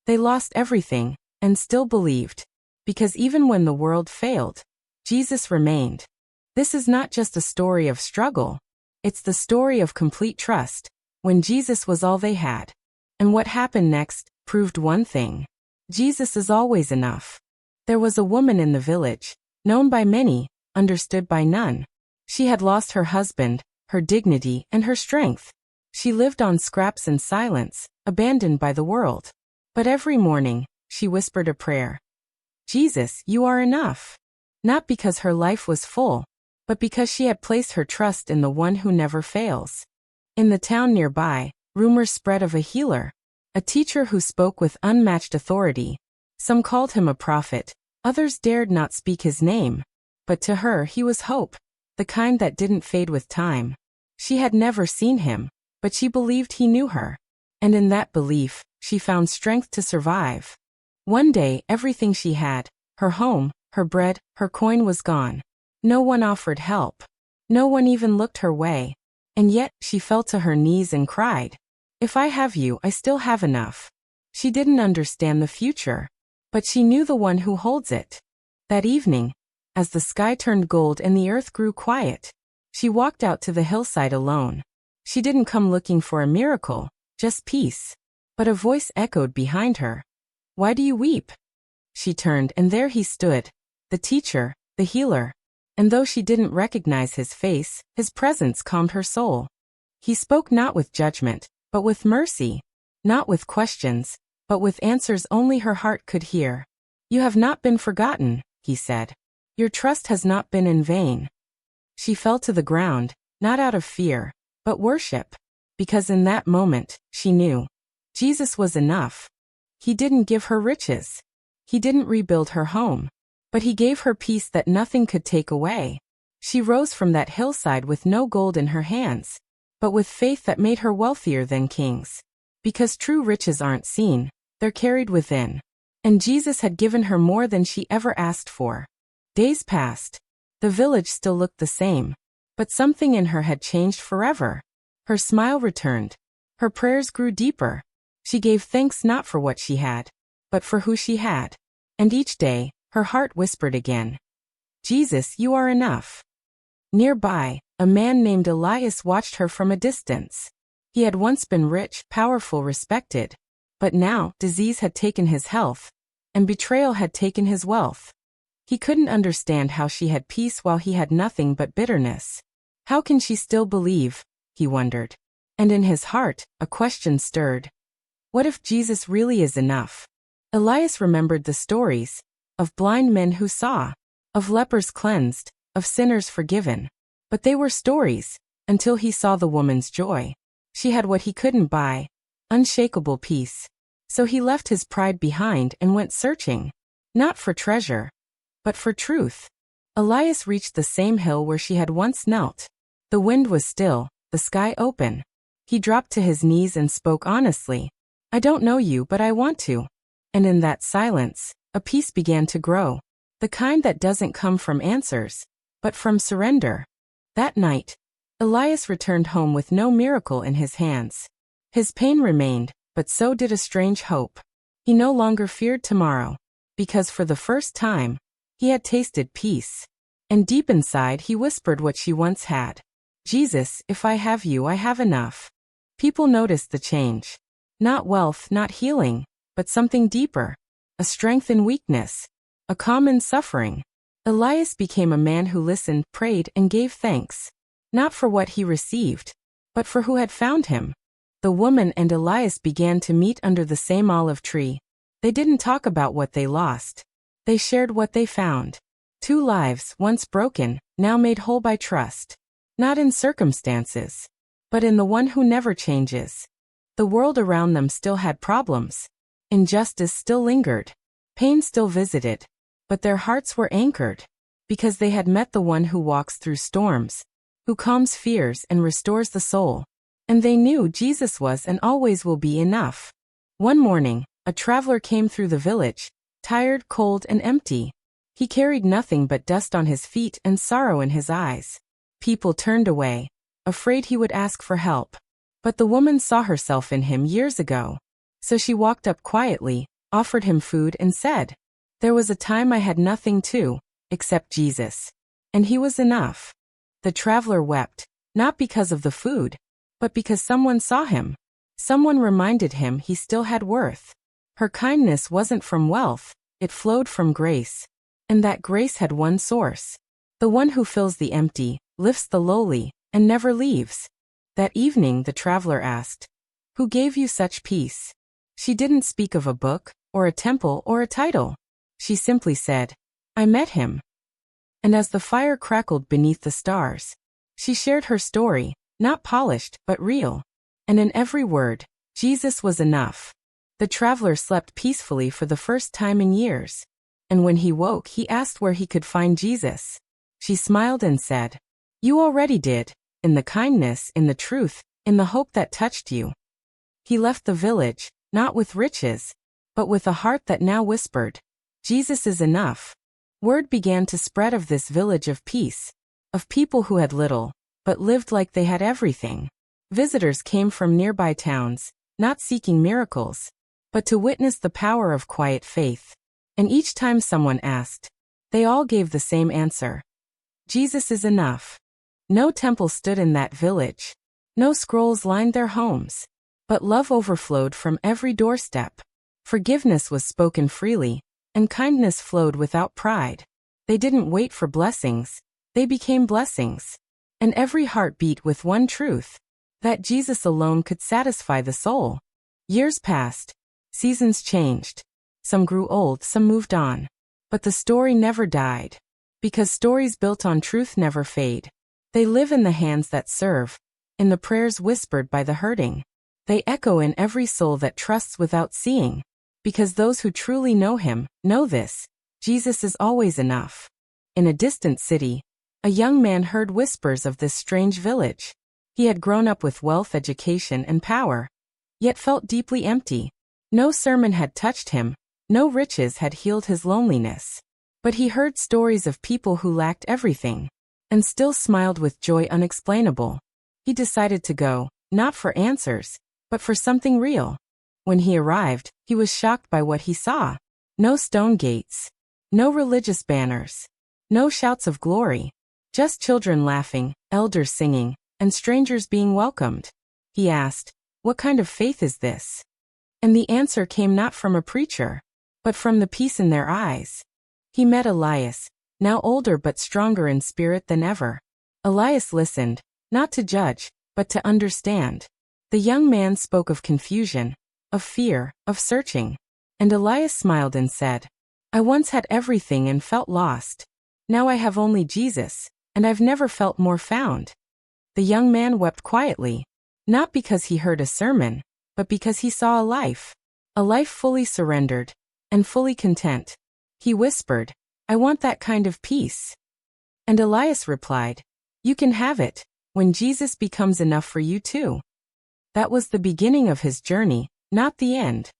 They lost everything, and still believed. Because even when the world failed, Jesus remained. This is not just a story of struggle. It's the story of complete trust, when Jesus was all they had. And what happened next proved one thing. Jesus is always enough. There was a woman in the village, known by many, understood by none. She had lost her husband, her dignity, and her strength. She lived on scraps and silence, abandoned by the world. But every morning, she whispered a prayer. Jesus, you are enough. Not because her life was full, but because she had placed her trust in the one who never fails. In the town nearby, rumors spread of a healer, a teacher who spoke with unmatched authority. Some called him a prophet, others dared not speak his name. But to her he was hope, the kind that didn't fade with time. She had never seen him, but she believed he knew her. And in that belief, she found strength to survive. One day, everything she had, her home, her bread, her coin was gone. No one offered help. No one even looked her way. And yet, she fell to her knees and cried, "If I have you, I still have enough." She didn't understand the future, but she knew the one who holds it. That evening, as the sky turned gold and the earth grew quiet, she walked out to the hillside alone. She didn't come looking for a miracle, just peace. But a voice echoed behind her. "Why do you weep?" She turned, and there he stood, the teacher, the healer. And though she didn't recognize his face, his presence calmed her soul. He spoke not with judgment, but with mercy. Not with questions, but with answers only her heart could hear. "You have not been forgotten," he said. "Your trust has not been in vain." She fell to the ground, not out of fear, but worship. Because in that moment, she knew Jesus was enough. He didn't give her riches. He didn't rebuild her home. But he gave her peace that nothing could take away. She rose from that hillside with no gold in her hands, but with faith that made her wealthier than kings. Because true riches aren't seen, they're carried within. And Jesus had given her more than she ever asked for. Days passed. The village still looked the same, but something in her had changed forever. Her smile returned. Her prayers grew deeper. She gave thanks not for what she had, but for who she had. And each day, her heart whispered again, "Jesus, you are enough." Nearby, a man named Elias watched her from a distance. He had once been rich, powerful, respected. But now, disease had taken his health, and betrayal had taken his wealth. He couldn't understand how she had peace while he had nothing but bitterness. How can she still believe? He wondered. And in his heart, a question stirred. What if Jesus really is enough? Elias remembered the stories of blind men who saw, of lepers cleansed, of sinners forgiven. But they were stories, until he saw the woman's joy. She had what he couldn't buy, unshakable peace. So he left his pride behind and went searching, not for treasure, but for truth. Elias reached the same hill where she had once knelt. The wind was still, the sky open. He dropped to his knees and spoke honestly. "I don't know you, but I want to." And in that silence, a peace began to grow. The kind that doesn't come from answers, but from surrender. That night, Elias returned home with no miracle in his hands. His pain remained, but so did a strange hope. He no longer feared tomorrow, because for the first time, he had tasted peace. And deep inside he whispered what she once had. "Jesus, if I have you, I have enough." People noticed the change. Not wealth, not healing, but something deeper. A strength in weakness. A calm in suffering. Elias became a man who listened, prayed, and gave thanks. Not for what he received, but for who had found him. The woman and Elias began to meet under the same olive tree. They didn't talk about what they lost. They shared what they found. Two lives, once broken, now made whole by trust. Not in circumstances, but in the one who never changes. The world around them still had problems. Injustice still lingered. Pain still visited. But their hearts were anchored, because they had met the one who walks through storms, who calms fears and restores the soul. And they knew Jesus was and always will be enough. One morning, a traveler came through the village, tired, cold, and empty. He carried nothing but dust on his feet and sorrow in his eyes. People turned away, afraid he would ask for help. But the woman saw herself in him years ago. So she walked up quietly, offered him food and said, "There was a time I had nothing too, except Jesus. And he was enough." The traveler wept, not because of the food, but because someone saw him. Someone reminded him he still had worth. Her kindness wasn't from wealth, it flowed from grace. And that grace had one source. The one who fills the empty, lifts the lowly, and never leaves. That evening the traveler asked, "Who gave you such peace?" She didn't speak of a book, or a temple, or a title. She simply said, "I met him." And as the fire crackled beneath the stars, she shared her story, not polished, but real. And in every word, Jesus was enough. The traveler slept peacefully for the first time in years. And when he woke, he asked where he could find Jesus. She smiled and said, "You already did, in the kindness, in the truth, in the hope that touched you." He left the village, not with riches, but with a heart that now whispered, "Jesus is enough." Word began to spread of this village of peace, of people who had little, but lived like they had everything. Visitors came from nearby towns, not seeking miracles, but to witness the power of quiet faith. And each time someone asked, they all gave the same answer. Jesus is enough. No temple stood in that village. No scrolls lined their homes. But love overflowed from every doorstep. Forgiveness was spoken freely, and kindness flowed without pride. They didn't wait for blessings. They became blessings. And every heart beat with one truth, that Jesus alone could satisfy the soul. Years passed. Seasons changed. Some grew old, some moved on. But the story never died. Because stories built on truth never fade. They live in the hands that serve, in the prayers whispered by the hurting. They echo in every soul that trusts without seeing. Because those who truly know him, know this, Jesus is always enough. In a distant city, a young man heard whispers of this strange village. He had grown up with wealth, education, and power, yet felt deeply empty. No sermon had touched him, no riches had healed his loneliness. But he heard stories of people who lacked everything, and still smiled with joy unexplainable. He decided to go, not for answers, but for something real. When he arrived, he was shocked by what he saw. No stone gates, no religious banners, no shouts of glory, just children laughing, elders singing, and strangers being welcomed. He asked, "What kind of faith is this?" And the answer came not from a preacher, but from the peace in their eyes. He met Elias, now older but stronger in spirit than ever. Elias listened, not to judge, but to understand. The young man spoke of confusion, of fear, of searching. And Elias smiled and said, "I once had everything and felt lost. Now I have only Jesus, and I've never felt more found." The young man wept quietly, not because he heard a sermon, but because he saw a life fully surrendered, and fully content. He whispered, "I want that kind of peace." And Elias replied, "You can have it, when Jesus becomes enough for you too." That was the beginning of his journey, not the end.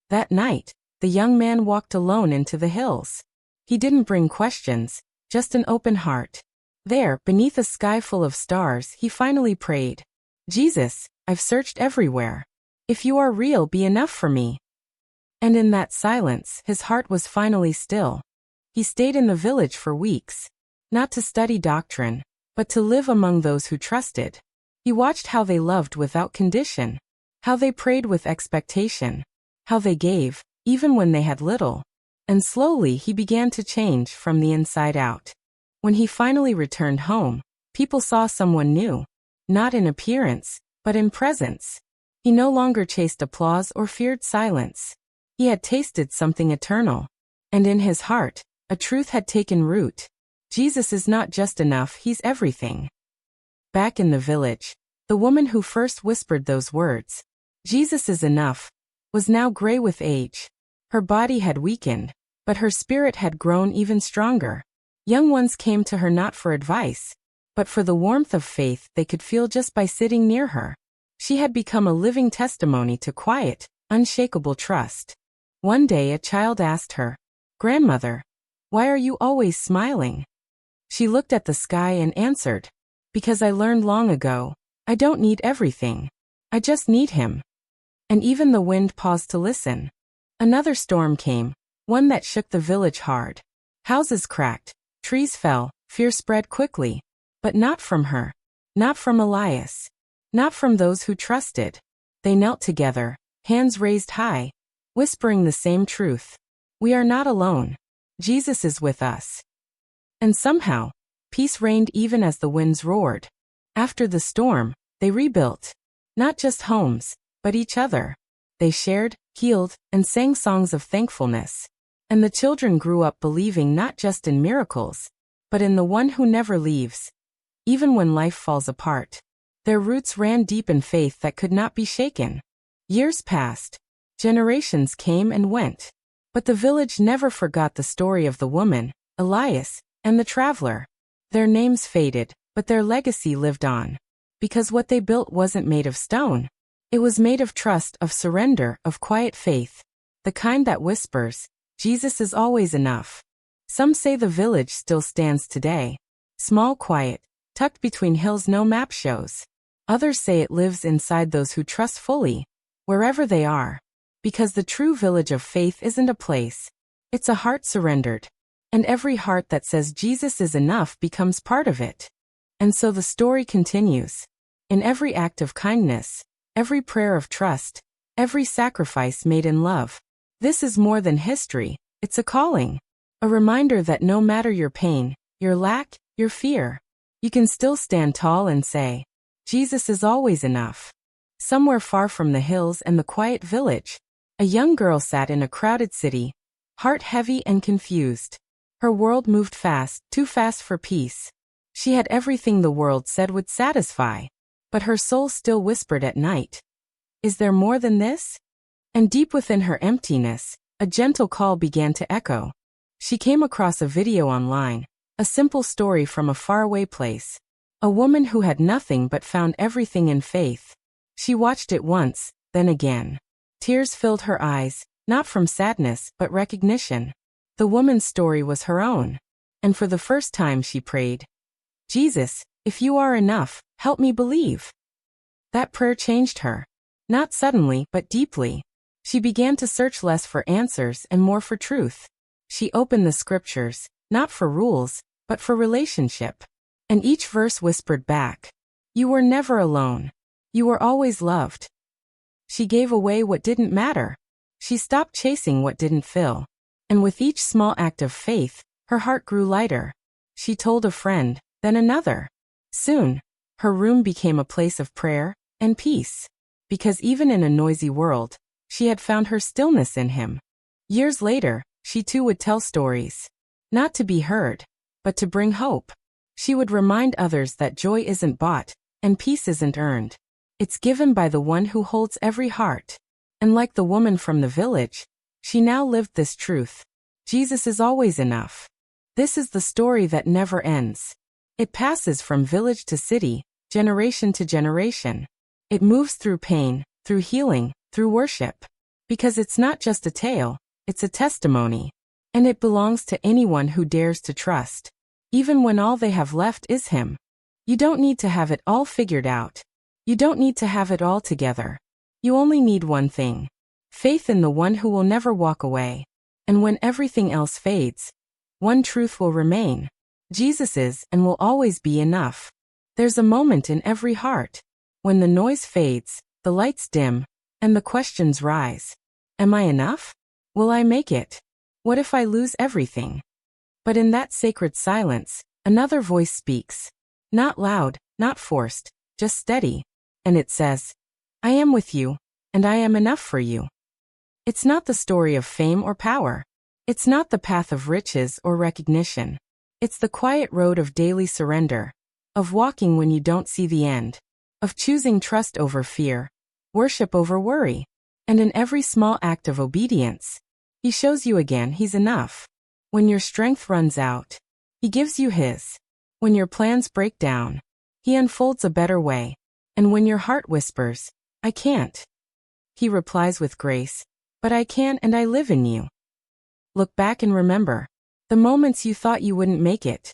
That night, the young man walked alone into the hills. He didn't bring questions, just an open heart. There, beneath a sky full of stars, he finally prayed, "Jesus, I've searched everywhere. If you are real, be enough for me." And in that silence, his heart was finally still. He stayed in the village for weeks, not to study doctrine, but to live among those who trusted. He watched how they loved without condition, how they prayed with expectation, how they gave, even when they had little. And slowly he began to change from the inside out. When he finally returned home, people saw someone new, not in appearance, but in presence. He no longer chased applause or feared silence. He had tasted something eternal. And in his heart, a truth had taken root. Jesus is not just enough, he's everything. Back in the village, the woman who first whispered those words, "Jesus is enough," was now gray with age. Her body had weakened, but her spirit had grown even stronger. Young ones came to her not for advice, but for the warmth of faith they could feel just by sitting near her. She had become a living testimony to quiet, unshakable trust. One day a child asked her, "Grandmother, why are you always smiling?" She looked at the sky and answered, "Because I learned long ago, I don't need everything. I just need him." And even the wind paused to listen. Another storm came, one that shook the village hard. Houses cracked, trees fell, fear spread quickly. But not from her. Not from Elias. Not from those who trusted. They knelt together, hands raised high, whispering the same truth. We are not alone. Jesus is with us. And somehow, peace reigned even as the winds roared. After the storm, they rebuilt. Not just homes, but each other. They shared, healed, and sang songs of thankfulness. And the children grew up believing not just in miracles, but in the one who never leaves. Even when life falls apart, their roots ran deep in faith that could not be shaken. Years passed. Generations came and went. But the village never forgot the story of the woman, Elias, and the traveler. Their names faded, but their legacy lived on. Because what they built wasn't made of stone. It was made of trust, of surrender, of quiet faith. The kind that whispers, Jesus is always enough. Some say the village still stands today. Small, quiet, tucked between hills no map shows. Others say it lives inside those who trust fully, wherever they are. Because the true village of faith isn't a place. It's a heart surrendered. And every heart that says Jesus is enough becomes part of it. And so the story continues. In every act of kindness, every prayer of trust, every sacrifice made in love. This is more than history, it's a calling. A reminder that no matter your pain, your lack, your fear, you can still stand tall and say, Jesus is always enough. Somewhere far from the hills and the quiet village, a young girl sat in a crowded city, heart heavy and confused. Her world moved fast, too fast for peace. She had everything the world said would satisfy, but her soul still whispered at night, is there more than this? And deep within her emptiness, a gentle call began to echo. She came across a video online, a simple story from a faraway place. A woman who had nothing but found everything in faith. She watched it once, then again. Tears filled her eyes, not from sadness, but recognition. The woman's story was her own. And for the first time she prayed, Jesus, if you are enough, help me believe. That prayer changed her. Not suddenly, but deeply. She began to search less for answers and more for truth. She opened the scriptures, not for rules, but for relationship. And each verse whispered back, you were never alone. You were always loved. She gave away what didn't matter. She stopped chasing what didn't fill. And with each small act of faith, her heart grew lighter. She told a friend, then another. Soon, her room became a place of prayer and peace. Because even in a noisy world, she had found her stillness in him. Years later, she too would tell stories. Not to be heard, but to bring hope. She would remind others that joy isn't bought, and peace isn't earned. It's given by the one who holds every heart. And like the woman from the village, she now lived this truth. Jesus is always enough. This is the story that never ends. It passes from village to city, generation to generation. It moves through pain, through healing, through worship. Because it's not just a tale, it's a testimony. And it belongs to anyone who dares to trust. Even when all they have left is Him. You don't need to have it all figured out. You don't need to have it all together. You only need one thing. Faith in the one who will never walk away. And when everything else fades, one truth will remain. Jesus is and will always be enough. There's a moment in every heart when the noise fades, the lights dim, and the questions rise. Am I enough? Will I make it? What if I lose everything? But in that sacred silence, another voice speaks. Not loud, not forced, just steady. And it says, I am with you, and I am enough for you. It's not the story of fame or power. It's not the path of riches or recognition. It's the quiet road of daily surrender, of walking when you don't see the end, of choosing trust over fear, worship over worry. And in every small act of obedience, He shows you again He's enough. When your strength runs out, He gives you His. When your plans break down, He unfolds a better way. And when your heart whispers, I can't, He replies with grace, but I can and I live in you. Look back and remember the moments you thought you wouldn't make it.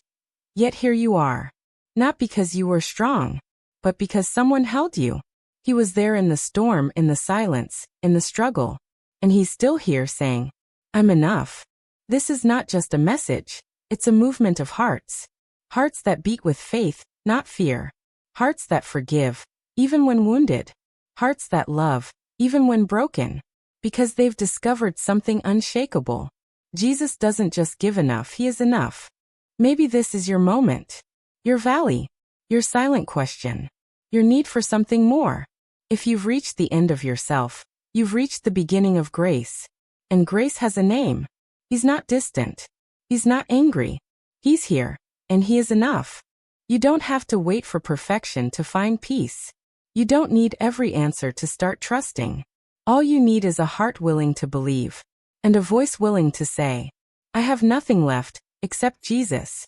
Yet here you are. Not because you were strong, but because someone held you. He was there in the storm, in the silence, in the struggle. And he's still here saying, I'm enough. This is not just a message, it's a movement of hearts. Hearts that beat with faith, not fear. Hearts that forgive, even when wounded. Hearts that love, even when broken. Because they've discovered something unshakable. Jesus doesn't just give enough, he is enough. Maybe this is your moment. Your valley. Your silent question. Your need for something more. If you've reached the end of yourself, you've reached the beginning of grace. And grace has a name. He's not distant. He's not angry. He's here. And he is enough. You don't have to wait for perfection to find peace. You don't need every answer to start trusting. All you need is a heart willing to believe. And a voice willing to say, I have nothing left, except Jesus.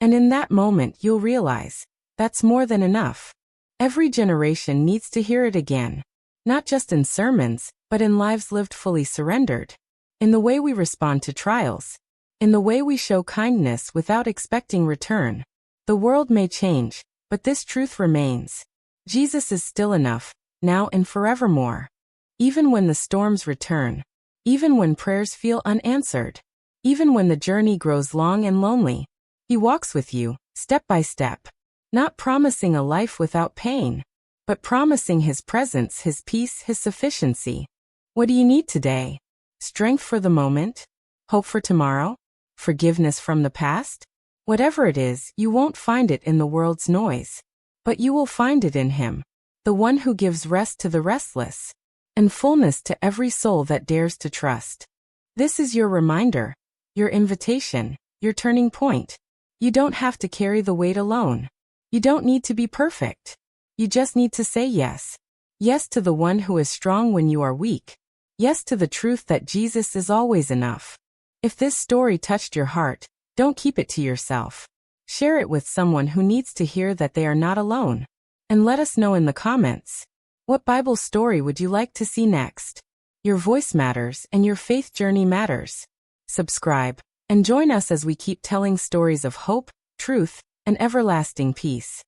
And in that moment you'll realize, that's more than enough. Every generation needs to hear it again. Not just in sermons, but in lives lived fully surrendered. In the way we respond to trials. In the way we show kindness without expecting return. The world may change, but this truth remains. Jesus is still enough, now and forevermore. Even when the storms return. Even when prayers feel unanswered. Even when the journey grows long and lonely. He walks with you, step by step. Not promising a life without pain, but promising his presence, his peace, his sufficiency. What do you need today? Strength for the moment? Hope for tomorrow? Forgiveness from the past? Whatever it is, you won't find it in the world's noise. But you will find it in him, the one who gives rest to the restless, and fullness to every soul that dares to trust. This is your reminder, your invitation, your turning point. You don't have to carry the weight alone. You don't need to be perfect. You just need to say yes. Yes to the one who is strong when you are weak. Yes to the truth that Jesus is always enough. If this story touched your heart, don't keep it to yourself. Share it with someone who needs to hear that they are not alone. And let us know in the comments. What Bible story would you like to see next? Your voice matters and your faith journey matters. Subscribe and join us as we keep telling stories of hope, truth, and everlasting peace.